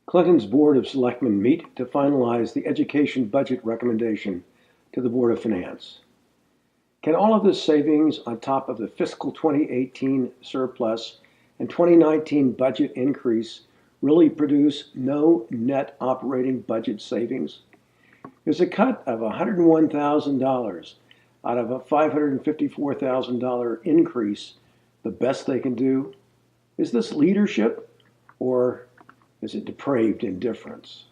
Clinton's Board of Selectmen meet to finalize the education budget recommendation to the Board of Finance. Can all of this savings on top of the fiscal 2018 surplus and 2019 budget increase really produce no net operating budget savings? Is a cut of $101,000 out of a $554,000 increase the best they can do? Is this leadership, or is it depraved indifference?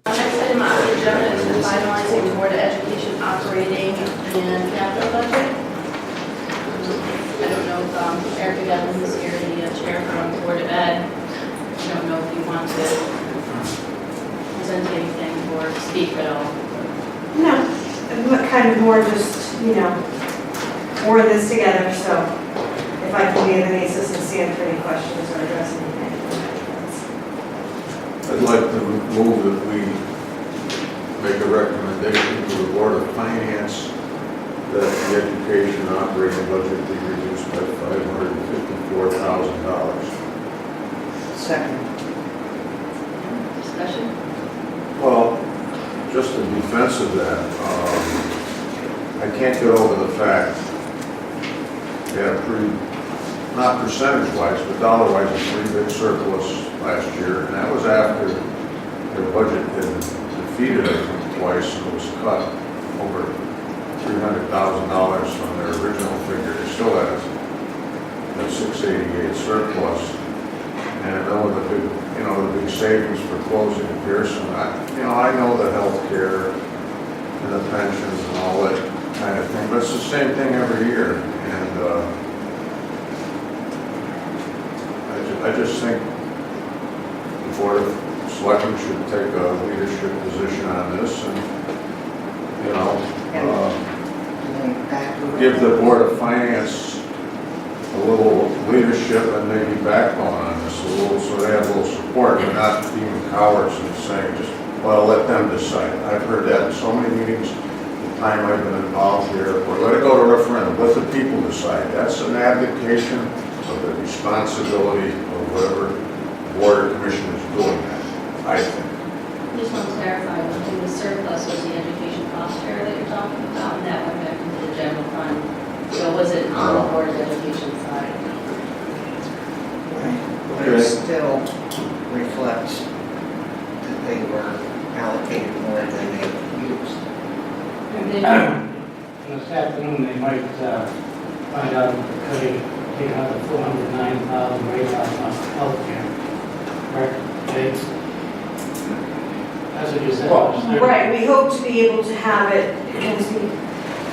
Next item on the agenda is the finalizing the Board of Education operating and capital budget. I don't know if Erica Devlin is here, the chair from the Board of Ed. I don't know if you want to present anything or speak at all. No, I'm kind of more just, we're in this together, so if I can be of any assistance to answer any questions or address anything. I'd like to move that we make a recommendation to the Board of Finance that the education operating budget be reduced by $554,000. Second. Discussion? Well, just in defense of that, I can't get over the fact that not percentage-wise, but dollar-wise, a pretty big surplus last year, and that was after their budget had defeated it twice and was cut over $300,000 from their original figure. They still had a 688 surplus, and then with the big savings for closing Pearson. I know the health care and the pensions and all that kind of thing, but it's the same thing every year, and I just think the Board of Selectmen should take a leadership position on this and, give the Board of Finance a little leadership and maybe backbone on this a little, so they have a little support and not being cowards and saying just, well, let them decide. I've heard that in so many meetings, the time I've been involved here, or let it go to referendum, let the people decide. That's an abdication of the responsibility of whatever board or commission is doing that, I think. I just want to clarify, the surplus was the education cost share that you're talking about, and that went back into the general fund. So was it on the Board of Education side? But it still reflects that they were allocated more than they used. And this afternoon, they might find out that they take out the $409,000 rate off healthcare. Correct, Jake? That's what you said. Right, we hope to be able to have it,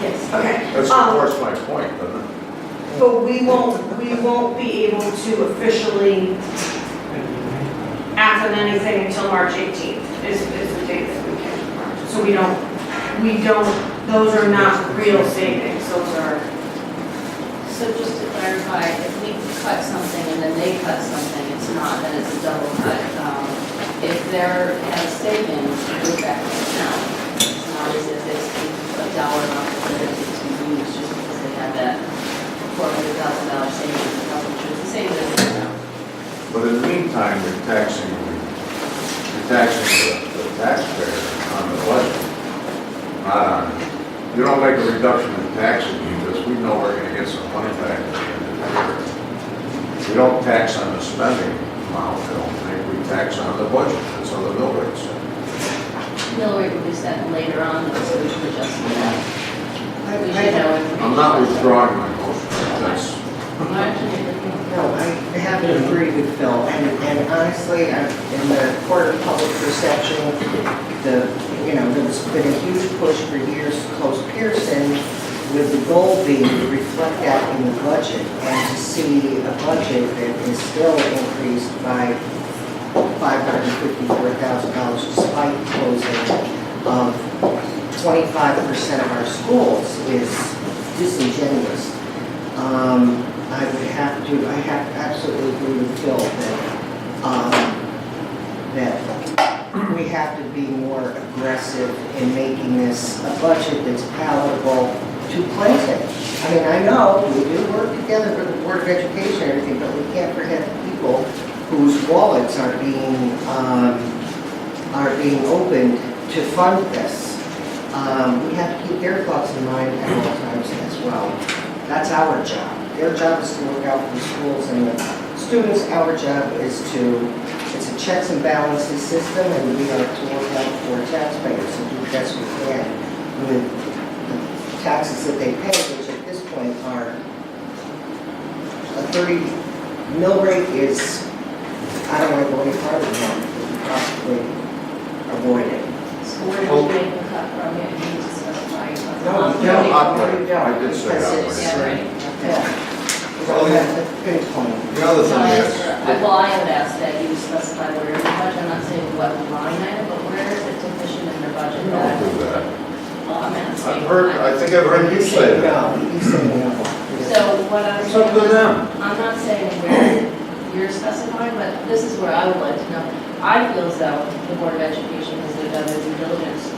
Yes. okay. That supports my point, doesn't it? But we won't be able to officially act on anything until March 18th is the date that we can. So we don't, those are not real savings, those are. So just to clarify, if we cut something and then they cut something, it's not, then it's a double cut. If there has savings, it goes back to the account. It's not as if it's a dollar amount that it's to use just because they have that $400,000 savings account, which is the same as the account. But in the meantime, you're taxing the taxpayer on the budget, not on, you don't make a reduction in taxes because we know we're going to get some money back at the end of the year. We don't tax on the spending amount, I don't think. We tax on the budget. That's on the mill rate set. Mill rate will be set later on, so we should adjust to that. We should know information. I'm not withdrawing my motion. That's, No, I have to agree with Phil, and honestly, in the court of public perception, there's been a huge push for years to close Pearson, with the goal being to reflect that in the budget, and to see a budget that is still increased by $554,000 despite closing of 25% of our schools is disingenuous. I have to absolutely agree with Phil that we have to be more aggressive in making this a budget that's palatable to Clinton. I mean, I know we do work together with the Board of Education and everything, but we can't forget the people wallets are being opened to fund this. We have to keep their thoughts in mind at all times as well. That's our job. Their job is to look out for schools and the students. Our job is it's a checks and balances system, and we are to look out for taxpayers and do the best we can with the taxes that they pay, which at this point are a 30 mill rate is, I don't want to go any farther than that, we could possibly avoid it. So where did you make the cut from? You need to specify. No, you don't. don't. I did say Because that. it's, Yeah, right. yeah. Well, That's a good point. The other So thing I is, asked, well, I would ask that you specify where in the budget, I'm not saying what line item, but where is it deficient in their budget? don't that- do that. Well, I'm asking. I think I've heard you say that. No, you say no. So what I'm. It's up to them. I'm not saying where you're specifying, but this is where I would like to know. I feel as though the Board of Education has done their due diligence.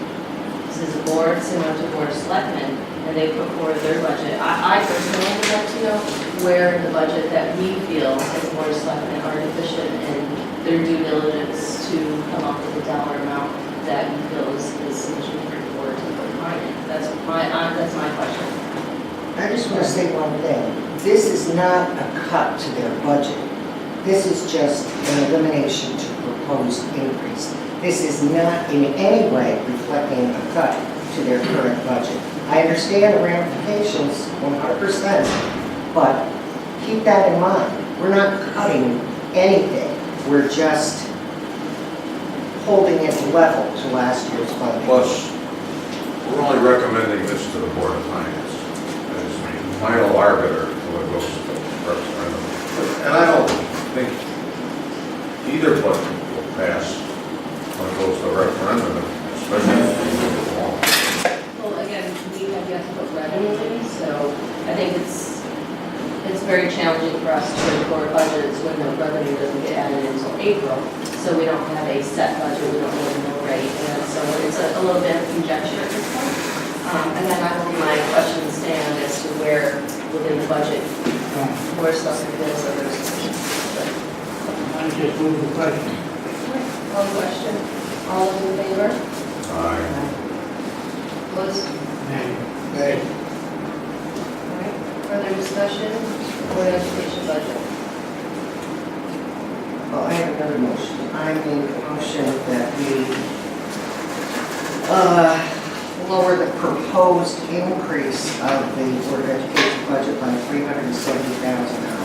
This is a board similar to Board of Selectmen, and they put forward their budget. I personally would like to know where in the budget that we feel as Board of Selectmen are deficient in their due diligence to come up with a dollar amount that you feel is sufficient for the board to put money in. That's my question. I just want to say one thing. This is not a cut to their budget. This is just an elimination to proposed increase. This is not in any way reflecting a cut to their current budget. I understand the ramifications 100%, but keep that in mind. We're not cutting anything. We're just holding it level to last year's funding. Plus, we're only recommending this to the Board of Finance as the final arbiter when it goes to the referendum. And I don't think either budget will pass when it goes to the referendum, especially if we move it along. Well, again, we have yet to put revenue in, so I think it's very challenging for us to report budgets when the revenue doesn't get added until April. So we don't have a set budget, we don't really know rate, and so it's a little bit of conjecture at this point. And then I will my question stand as to where within the budget, where stuff is, or there's. I just move the question. One question, all those in favor? Aye. Opposed? Nay. All right, further discussion, Board of Education budget. Well, I have another motion. I make a motion that we lower the proposed increase of the Board of Education budget by $370,000.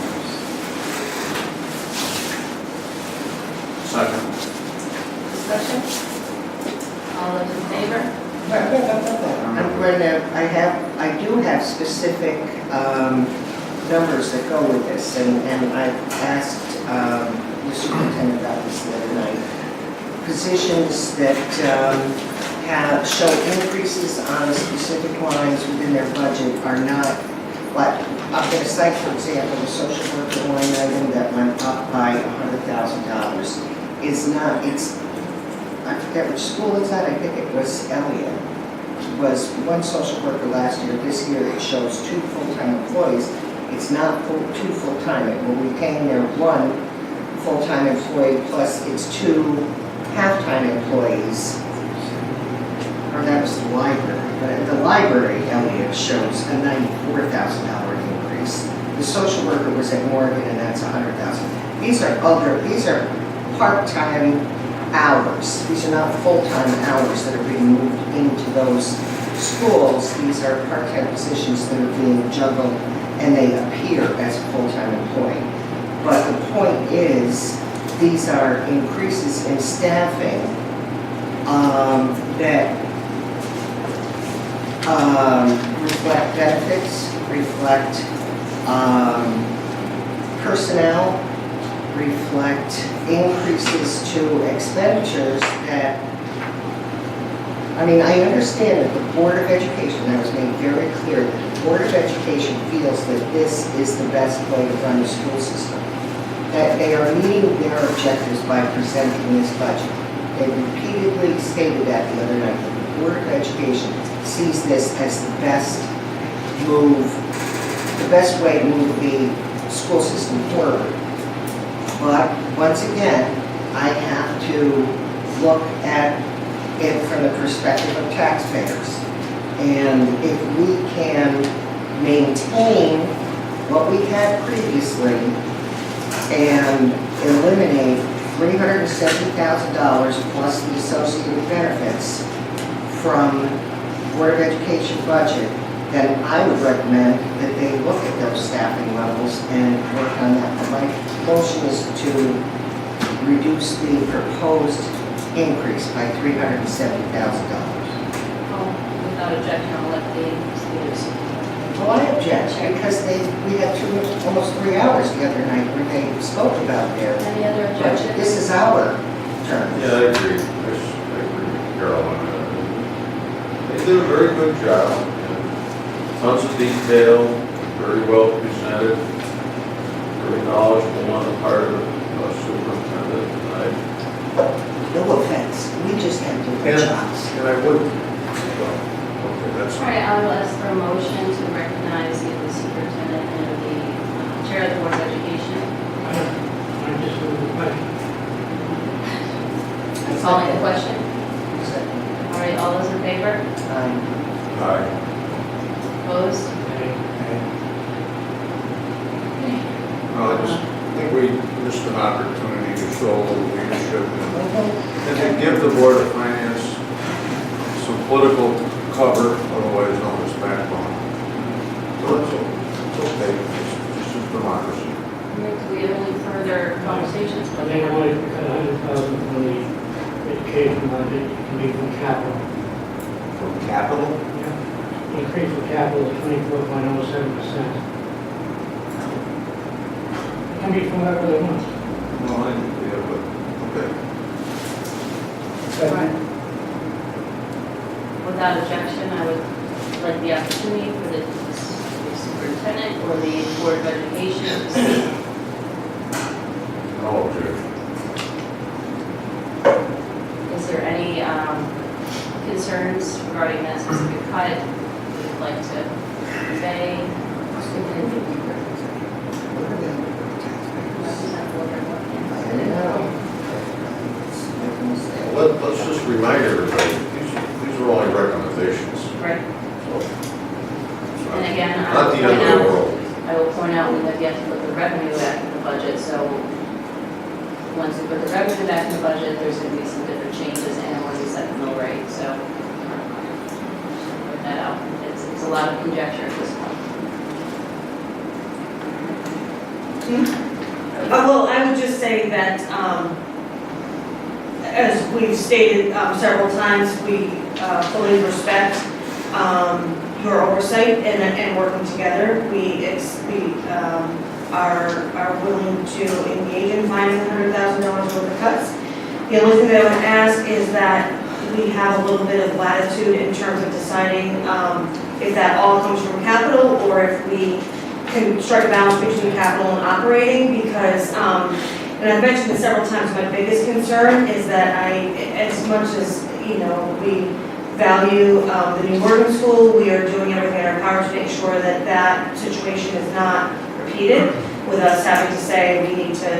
Second. Discussion? All those in favor? I'm going to, I do have specific numbers that go with this, and I've asked the superintendent about this the other night. Positions that show increases on specific lines within their budget are not, like, I'm going to cite, for example, the social worker line item that went up by $100,000 is not, I forget which school it's at, I think it was Elliott. It was one social worker last year. This year it shows 2 full-time employees. It's not two full-time. It will retain their 1 full-time employee plus its 2 half-time employees. Or that was the library. But at the library, Elliott shows a $94,000 increase. The social worker was at Morgan, and that's $100,000. These are part-time hours. These are not full-time hours that are being moved into those schools. These are part-time positions that are being juggled, and they appear as a full-time employee. But the point is, these are increases in staffing that reflect benefits, reflect personnel, reflect increases to expenditures that, I mean, I understand that the Board of Education, that was made very clear, that the Board of Education feels that this is the best way to run the school system. That they are meeting their objectives by presenting this budget. They repeatedly stated that the other night, that the Board of Education sees this as the best move, the best way to move the school system forward. But once again, I have to look at it from the perspective of taxpayers. And if we can maintain what we had previously and eliminate $370,000 plus the associated benefits from Board of Education budget, then I would recommend that they look at those staffing levels and work on that. But my motion is to reduce the proposed increase by $370,000. Without objection, I'll let the leaders. Well, I object because we had almost 3 hours the other night where they spoke about their Any other budget. objections? This is our turn. Yeah, I agree. I agree with Carol on that. They did a very good job. Tons of detail, very well presented, very knowledgeable on the part of the superintendent. No offense, we just have to do our jobs. And I would, well, okay, that's. All right, I will ask for a motion to recognize the superintendent and the chair of the Board of Education. I just move the question. Calling the question. All right, all those in favor? Aye. Opposed? I just think we missed an opportunity to show a little leadership and to give the Board of Finance some political cover, otherwise known as backbone. So it's okay, it's just democracy. Do we have any further conversations? I think I might cut 100,000 from the education budget, it can be from capital. From capital? Increase for capital is 24.07%. It can be from wherever they want. No, yeah, but, okay. Without objection, I would like the opportunity for the superintendent or the Board of Education to speak. No objection. Is there any concerns regarding that specific cut you'd like to convey? Let's just remind everybody, these are only recommendations. Right. So, it's And again, not the end of the world. I will point out, we have yet to put the revenue back in the budget, so once we put the revenue back in the budget, there's going to be some different changes and when we set the mill rate, so put that out. It's a lot of conjecture at this point. Well, I would just say that, as we've stated several times, we fully respect your oversight and working together. We are willing to engage in finding $100,000 worth of cuts. The only thing that I would ask is that we have a little bit of latitude in terms of deciding if that all comes from capital or if we can strike a balance between capital and operating, because, and I've mentioned this several times, my biggest concern is that as much as, we value the new boarding school, we are doing everything in our power to make sure that that situation is not repeated, with us having to say we need to,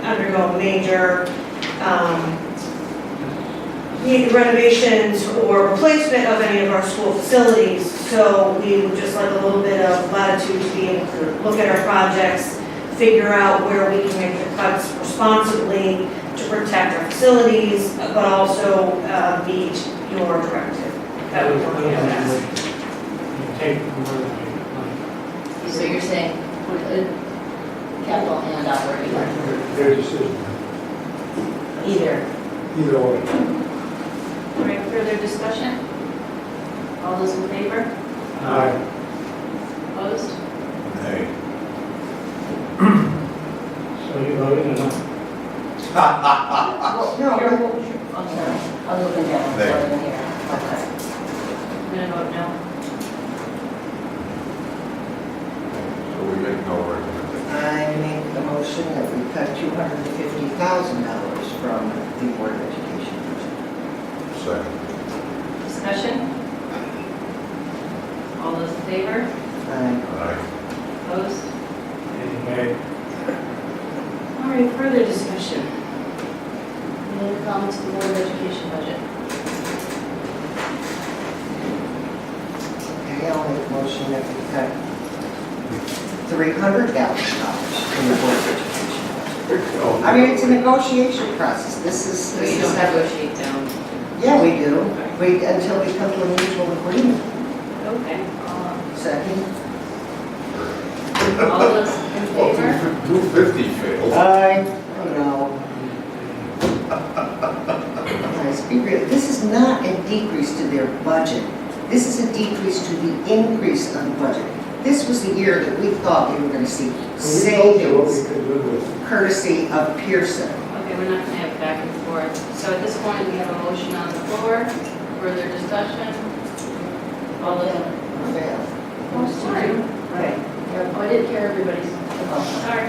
undergo major renovations or replacement of any of our school facilities. So we would just like a little bit of latitude to be able to look at our projects, figure out where we can make the cuts responsibly to protect our facilities, but also meet your directive. That would work. You take from where they So you're saying capital and operating? Their decision, Either. either way. All right, further discussion? All those in favor? Aye. Opposed? Hey. So you voted or not? No, I'm sorry. I was looking down, so I didn't hear. Okay. I'm going to vote no. So we make no recommendation. I make the motion that we cut $250,000 from the Board of Education budget. Second. Discussion? All those in favor? Aye. Aye. Opposed? Anyway, All right, right, further discussion. Any other comments to the Board of Education budget? Okay, I'll make a motion that we cut $300,000 in the Board of Education. I mean, it's a negotiation process. So you This don't is, negotiate down. yeah, we do. We, until we come to a mutual agreement. Okay. Second. All those in favor? 250 failed. I know. Guys, be real. This is not a decrease to their budget. This is a decrease to the increase of the budget. This was the year that we thought we were going to see We told you what we savings could live with. courtesy of Pearson. Okay, we're not gonna have back and forth. So at this point, we have a motion on the floor. Further discussion? All those in Fail. Oh, sorry. Right. Oh, I didn't hear everybody's, oh, sorry.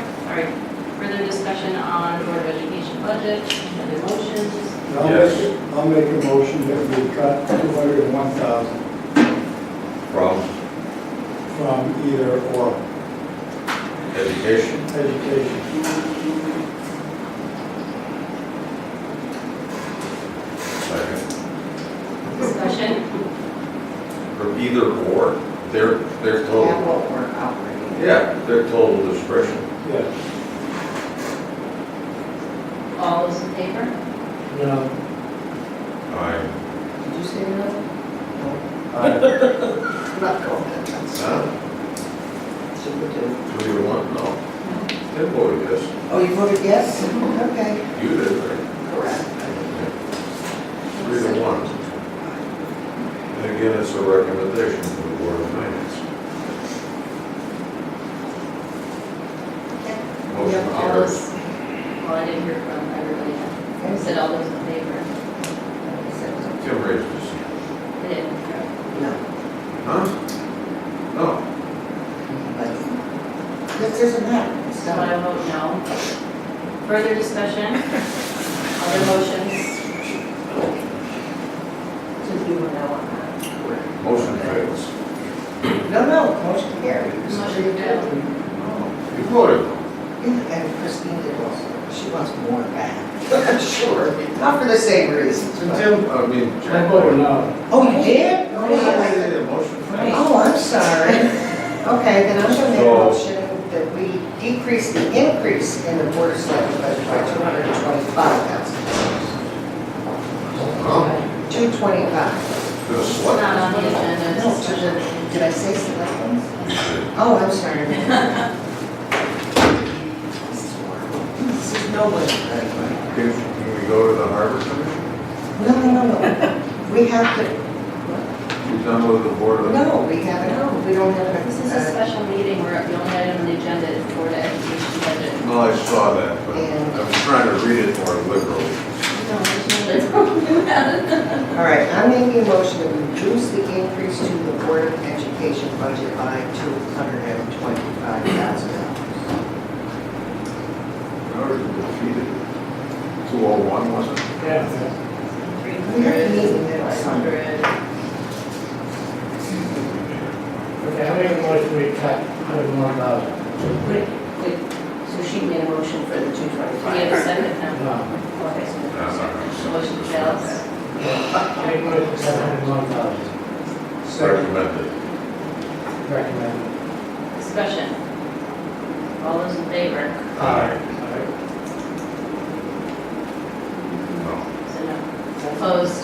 Further discussion on Board of Education budget, other motions? I'll make a motion that we cut 201,000 from either or Education. education. Second. Discussion? Or either or, they're total, Capital or operating. yeah, they're total discretion. Yes. All those in favor? No, Aye. Did you say no? No. Aye. Not going. That's Huh? super do. 3 to 1, no. They voted yes. Oh, you voted yes? Okay. You did, right? Correct. 3 to 1. And again, it's a recommendation from the Board of Finance. Motion All carries. those, well, I didn't hear from everybody. I said all those in favor. Tim raised his hand. I didn't. No. Huh? No. But this doesn't matter. It's So I done. vote no. Further discussion? Other motions? So you were no on that. Motion fails. No, motion carried. Motion failed. Oh, you voted no. And Christine did also. She wants more back. Sure. Not for the same reasons. but- Tim, I mean, I Jack voted voted no. Oh, you did? No, the motion failed. Oh, I'm sorry. Okay, then I'm going to make a So- motion that we decrease the increase in the Board of Selectmen budget by $225,000. Huh? 225. To the It's select. not on the agenda. No, it's to the, did I say selectmen? You did. Oh, I'm sorry. This is horrible. This is nobody. Can we go to the Harbor Commission? No. We have to, You done with the Board of? no, we haven't, we don't have a. This is a special meeting where the only item on the agenda is Board of Education budget. No, I saw that, but And- I was trying to read it more liberally. No, there's no lid on that. All right, I'm making a motion that we reduce the increase to the Board of Education budget by $225,000. I already defeated 201, wasn't it? Yeah. We have to meet in the middle, Five son. hundred. Okay, I make a motion we cut 101,000. So she made a motion for the Do we 225. have a second now? No. Okay, so The motion fails. I make a motion to cut 101,000. Recommended. Recommend. Discussion. All those in favor? Aye. No. So no. Opposed?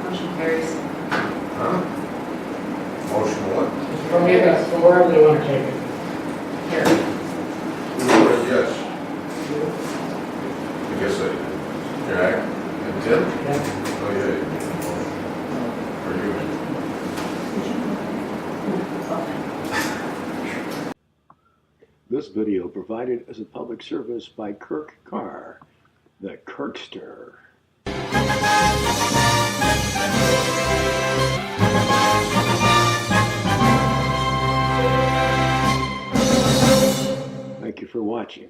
Motion carries. Huh? Motion what? From here, from wherever they want to take it. Here. Who voted yes? I guess I did. Jack and Tim? Yeah. Oh, yeah. You made the motion. Or you? This video provided as a public service by Kirk Carr, the Kirkster. Thank you for watching.